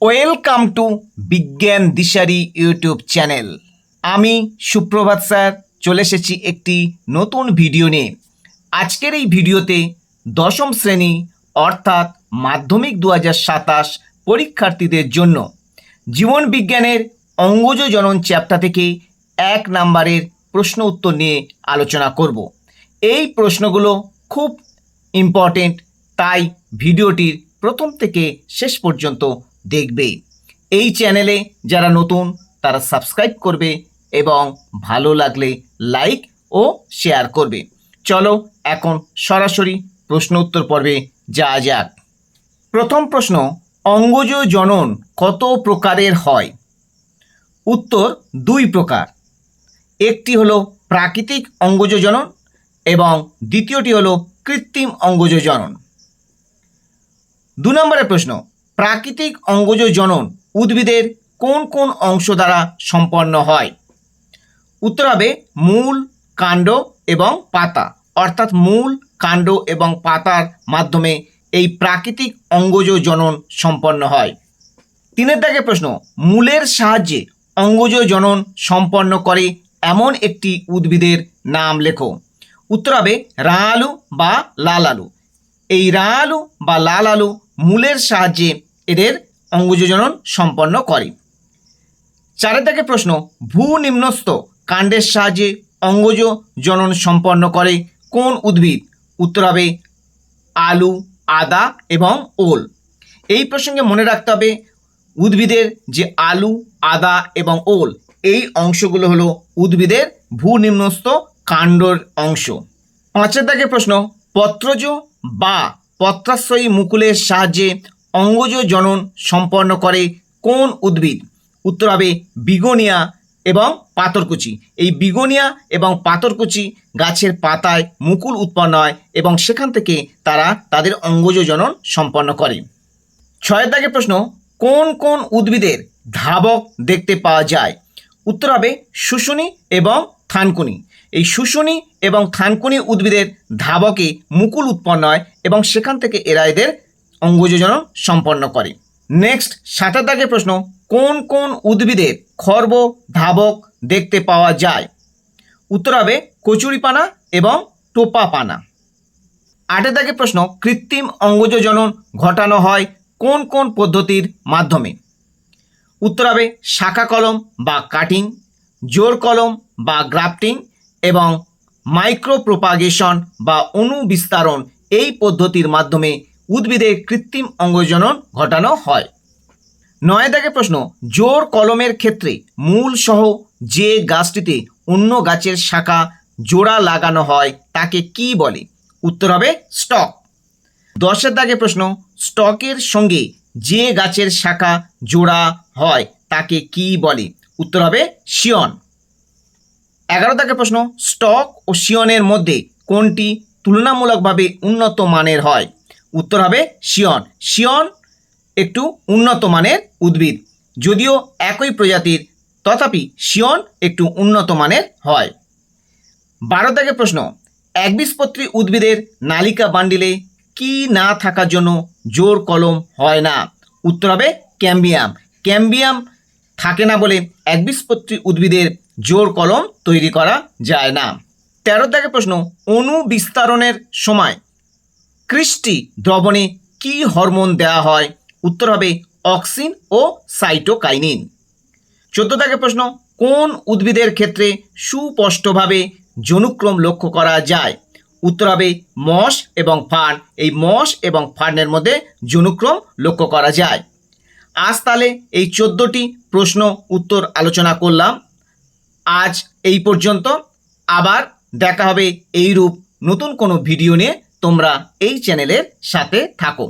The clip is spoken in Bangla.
ওয়েলকাম টু বিজ্ঞান দিশারি ইউটিউব চ্যানেল। আমি সুপ্রভাত স্যার চলে এসেছি একটি নতুন ভিডিও নিয়ে। আজকের এই ভিডিওতে দশম শ্রেণী অর্থাৎ মাধ্যমিক 2027 পরীক্ষার্থীদের জন্য জীবন বিজ্ঞানের অঙ্গজ জনন চ্যাপ্টার থেকে 1 নাম্বারের প্রশ্ন উত্তর নিয়ে আলোচনা করব। এই প্রশ্নগুলো খুব ইম্পর্টেন্ট, তাই ভিডিওটির প্রথম থেকে শেষ পর্যন্ত দেখবে। এই চ্যানেলে যারা নতুন তারা সাবস্ক্রাইব করবে এবং ভালো লাগলে লাইক ও শেয়ার করবে। চলো এখন সরাসরি প্রশ্ন উত্তর পর্বে যাওয়া যাক। প্রথম প্রশ্ন, অঙ্গজ জনন কত প্রকারের হয়? উত্তর 2 প্রকার। একটি হলো প্রাকৃতিক অঙ্গজ জনন এবং দ্বিতীয়টি হলো কৃত্রিম অঙ্গজ জনন। 2 নম্বরের প্রশ্ন, প্রাকৃতিক অঙ্গজ জনন উদ্ভিদের কোন কোন অংশ দ্বারা সম্পন্ন হয়? উত্তর হবে মূল, কাণ্ড এবং পাতা, অর্থাৎ মূল, কাণ্ড এবং পাতার মাধ্যমে এই প্রাকৃতিক অঙ্গজ জনন সম্পন্ন হয়। 3 দাগের প্রশ্ন, মূলের সাহায্যে অঙ্গজ জনন সম্পন্ন করে এমন একটি উদ্ভিদের নাম লেখো। উত্তর হবে রাঁ আলু বা লাল আলু। এই রাঁ আলু বা লাল আলু মূলের সাহায্যে এদের অঙ্গজ জনন সম্পন্ন করে। 4 দাগের প্রশ্ন, ভূনিম্নস্থ কাণ্ডের সাহায্যে অঙ্গজ জনন সম্পন্ন করে কোন উদ্ভিদ? উত্তর হবে আলু, আদা এবং ওল। এই প্রসঙ্গে মনে রাখতে হবে উদ্ভিদের যে আলু, আদা এবং ওল এই অংশগুলো হলো উদ্ভিদের ভূনিম্নস্থ কাণ্ডর অংশ। 5 দাগের প্রশ্ন, পত্রজ বা পত্রাশ্রয়ী মুকুলের সাহায্যে অঙ্গজ জনন সম্পন্ন করে কোন উদ্ভিদ? উত্তর হবে বিগোনিয়া এবং পাথরকুচি। এই বিগোনিয়া এবং পাথরকুচি গাছের পাতায় মুকুল উৎপন্ন হয় এবং সেখান থেকে তারা তাদের অঙ্গজ জনন সম্পন্ন করে। 6 দাগের প্রশ্ন, কোন কোন উদ্ভিদের ধাবক দেখতে পাওয়া যায়? উত্তর হবে শুশুনি এবং থানকুনি। এই শুশুনি এবং থানকুনি উদ্ভিদের ধাবকে মুকুল উৎপন্ন হয় এবং সেখান থেকে এরা এদের অঙ্গজ জনন সম্পন্ন করে। নেক্সট 7 দাগের প্রশ্ন, কোন কোন উদ্ভিদের খর্ব ধাবক দেখতে পাওয়া যায়? উত্তর হবে কচুরিপানা এবং টোপাপানা। 8 দাগের প্রশ্ন, কৃত্রিম অঙ্গজ জনন ঘটানো হয় কোন কোন পদ্ধতির মাধ্যমে? উত্তর হবে শাখা কলম বা কাটিং, জোর কলম বা গ্রাফটিং এবং মাইক্রো প্রোপাগেশন বা অনুবিস্তারণ। এই পদ্ধতির মাধ্যমে উদ্ভিদের কৃত্রিম অঙ্গজ জনন ঘটানো হয়। 9 দাগের প্রশ্ন, জোর কলমের ক্ষেত্রে মূল সহ যে গাছটিতে অন্য গাছের শাখা জোড়া লাগানো হয় তাকে কি বলে? উত্তর হবে স্টক। 10 দাগের প্রশ্ন, স্টকের সঙ্গে যে গাছের শাখা জোড়া হয় তাকে কি বলে? উত্তর হবে শিয়ন। 11 দাগের প্রশ্ন, স্টক ও শিয়নের মধ্যে কোনটি তুলনামূলকভাবে উন্নত মানের হয়? উত্তর হবে শিয়ন। শিয়ন একটু উন্নত মানের উদ্ভিদ, যদিও একই প্রজাতির তথাপি শিয়ন একটু উন্নত মানের হয়। 12 দাগের প্রশ্ন, একবীজপত্রী উদ্ভিদের নালিকা বান্ডিলে কি না থাকার জন্য জোর কলম হয় না? উত্তর হবে ক্যাম্বিয়াম। ক্যাম্বিয়াম থাকে না বলে একবীজপত্রী উদ্ভিদের জোর কলম তৈরি করা যায় না। 13 দাগের প্রশ্ন, অণু বিস্তারণের সময় ক্রিস্টি দ্রবণে কি হরমোন দেওয়া হয়? উত্তর হবে অক্সিন ও সাইটোকাইনিন। 14 দাগের প্রশ্ন, কোন উদ্ভিদের ক্ষেত্রে সুস্পষ্টভাবে জনুক্রম লক্ষ্য করা যায়? উত্তর হবে মস এবং ফার্ন। এই মস এবং ফার্নের মধ্যে জনুক্রম লক্ষ্য করা যায়। আজ তাহলে এই 14টি প্রশ্ন উত্তর আলোচনা করলাম। আজ এই পর্যন্ত। আবার দেখা হবে এইরূপ নতুন কোনো ভিডিও নিয়ে। তোমরা এই চ্যানেলের সাথে থাকো।